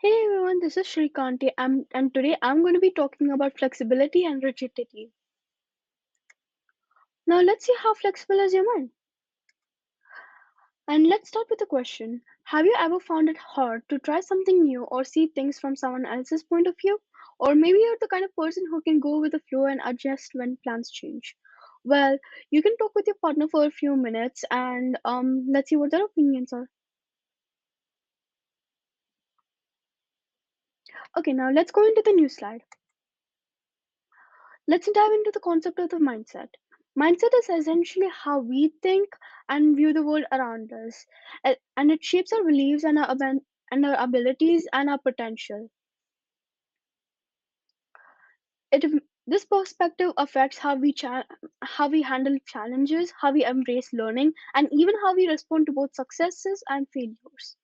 Hey everyone, this is Srikanti, and today I'm going to be talking about flexibility and rigidity. Now, let's see how flexible is your mind. And let's start with a question. Have you ever found it hard to try something new or see things from someone else's point of view? Or maybe you're the kind of person who can go with the flow and adjust when plans change. Well, you can talk with your partner for a few minutes and let's see what their opinions are. Okay, now let's go into the new slide. Let's dive into the concept of the mindset. Mindset is essentially how we think and view the world around us, and it shapes our beliefs and and our abilities and our potential. It this perspective affects how we handle challenges, how we embrace learning, and even how we respond to both successes and failures.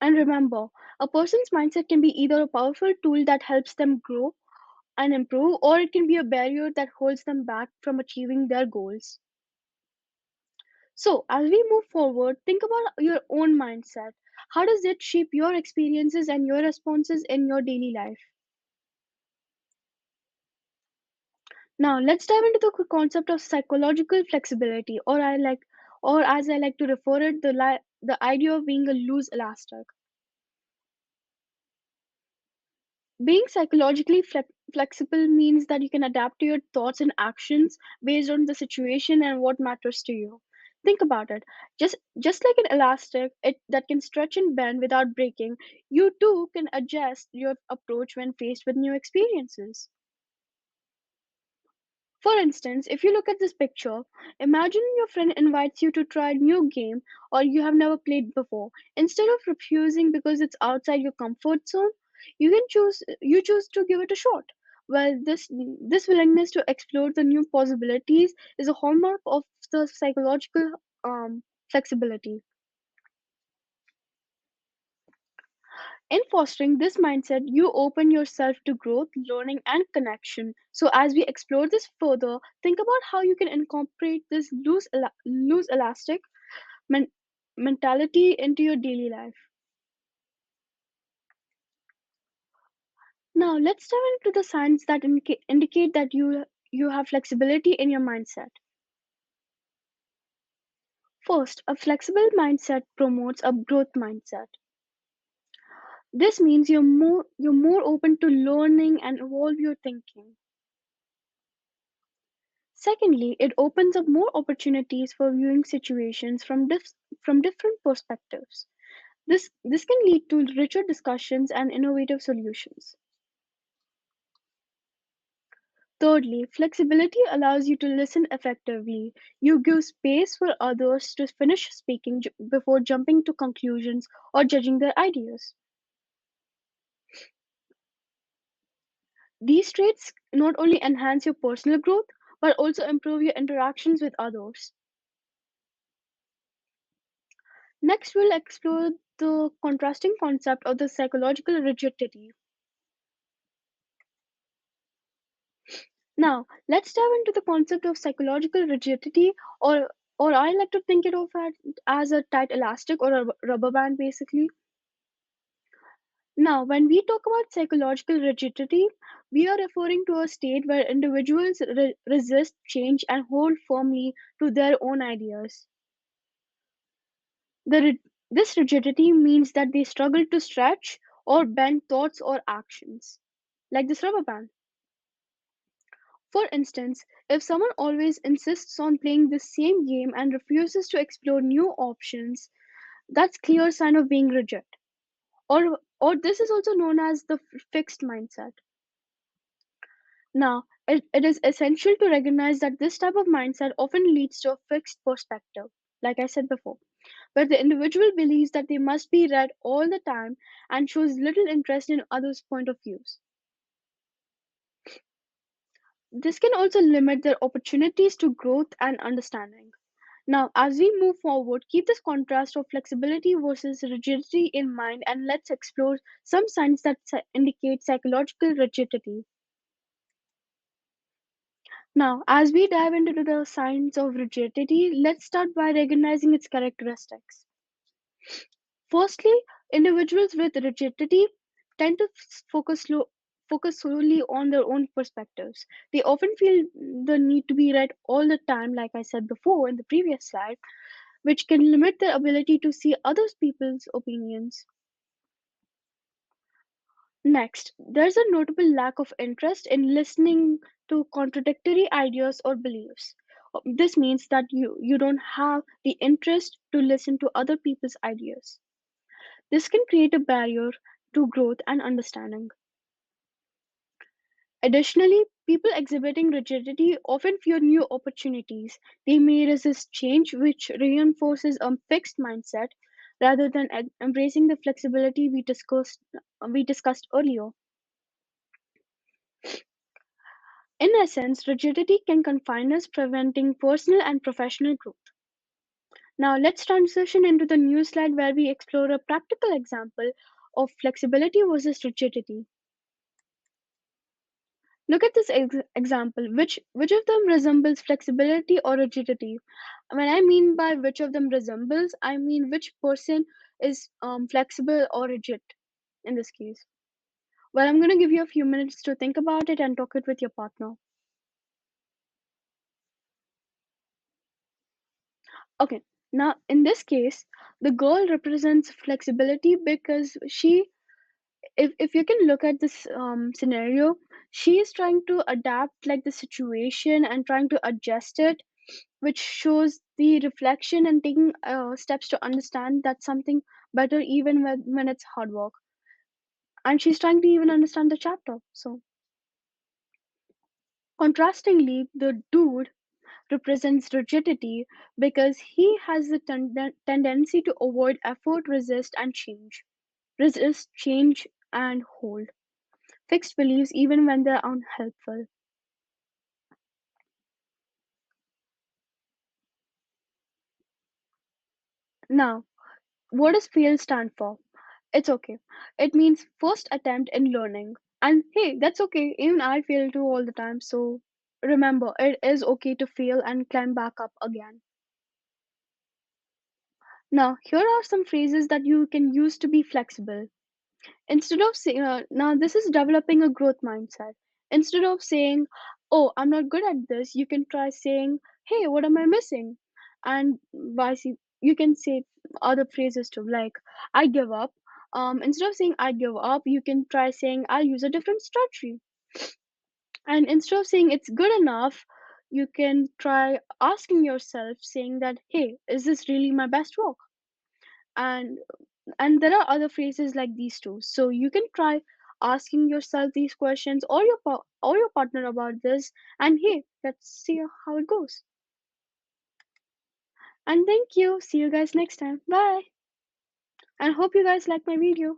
And remember, a person's mindset can be either a powerful tool that helps them grow and improve, or it can be a barrier that holds them back from achieving their goals. So, as we move forward, think about your own mindset. How does it shape your experiences and your responses in your daily life? Now, let's dive into the concept of psychological flexibility, or as I like to refer it, the idea of being a loose elastic. Being psychologically flexible means that you can adapt to your thoughts and actions based on the situation and what matters to you. Think about it. Just like an elastic that can stretch and bend without breaking, you too can adjust your approach when faced with new experiences. For instance, if you look at this picture, imagine your friend invites you to try a new game or you have never played before. Instead of refusing because it's outside your comfort zone, you choose to give it a shot. Well, this willingness to explore the new possibilities is a hallmark of the psychological flexibility. In fostering this mindset, you open yourself to growth, learning, and connection. So, as we explore this further, think about how you can incorporate this loose elastic men- mentality into your daily life. Now, let's dive into the signs that indicate that you have flexibility in your mindset. First, a flexible mindset promotes a growth mindset. This means you're more open to learning and evolve your thinking. Secondly, it opens up more opportunities for viewing situations from different perspectives. This can lead to richer discussions and innovative solutions. Thirdly, flexibility allows you to listen effectively. You give space for others to finish speaking before jumping to conclusions or judging their ideas. These traits not only enhance your personal growth but also improve your interactions with others. Next, we'll explore the contrasting concept of the psychological rigidity. Now, let's dive into the concept of psychological rigidity, or I like to think it of as a tight elastic or a rubber band, basically. Now, when we talk about psychological rigidity, we are referring to a state where individuals resist change and hold firmly to their own ideas. This rigidity means that they struggle to stretch or bend thoughts or actions, like this rubber band. For instance, if someone always insists on playing the same game and refuses to explore new options, that's clear sign of being rigid. Or this is also known as the fixed mindset. Now, it is essential to recognize that this type of mindset often leads to a fixed perspective, like I said before, where the individual believes that they must be right all the time and shows little interest in others' point of views. This can also limit their opportunities to growth and understanding. Now, as we move forward, keep this contrast of flexibility versus rigidity in mind and let's explore some signs that indicate psychological rigidity. Now, as we dive into the signs of rigidity, let's start by recognizing its characteristics. Firstly, Individuals with rigidity tend to focus solely on their own perspectives. They often feel the need to be right all the time, like I said before in the previous slide, which can limit their ability to see other people's opinions. Next, there's a notable lack of interest in listening to contradictory ideas or beliefs. This means that you don't have the interest to listen to other people's ideas. This can create a barrier to growth and understanding. Additionally, people exhibiting rigidity often fear new opportunities. They may resist change, which reinforces a fixed mindset rather than embracing the flexibility we discussed earlier. In essence, rigidity can confine us, preventing personal and professional growth. Now, let's transition into the new slide where we explore a practical example of flexibility versus rigidity. Look at this example. Which of them resembles flexibility or rigidity? When I mean by which of them resembles, I mean which person is flexible or rigid in this case. Well, I'm going to give you a few minutes to think about it and talk it with your partner. Okay, now in this case, the girl represents flexibility because if you can look at this scenario, she is trying to adapt like the situation and trying to adjust it, which shows the reflection and taking steps to understand that something better even when it's hard work. And she's trying to even understand the chapter. So, contrastingly, the dude represents rigidity because he has the tendency to avoid effort, resist change, and hold fixed beliefs even when they're unhelpful. Now, what does fail stand for? It's okay. It means first attempt in learning. And hey, that's okay. Even I fail too all the time. So remember, it is okay to fail and climb back up again. Now, here are some phrases that you can use to be flexible. Instead of saying, now this is developing a growth mindset. Instead of saying, oh, I'm not good at this, you can try saying, hey, what am I missing? And you can say other phrases too, like, I give up. Instead of saying, I give up, you can try saying, I'll use a different strategy. And instead of saying, it's good enough, you can try asking yourself, saying that, hey, is this really my best work? And there are other phrases like these too, so you can try asking yourself these questions or your partner about this, and hey, let's see how it goes. And thank you, see you guys next time, bye, and hope you guys like my video.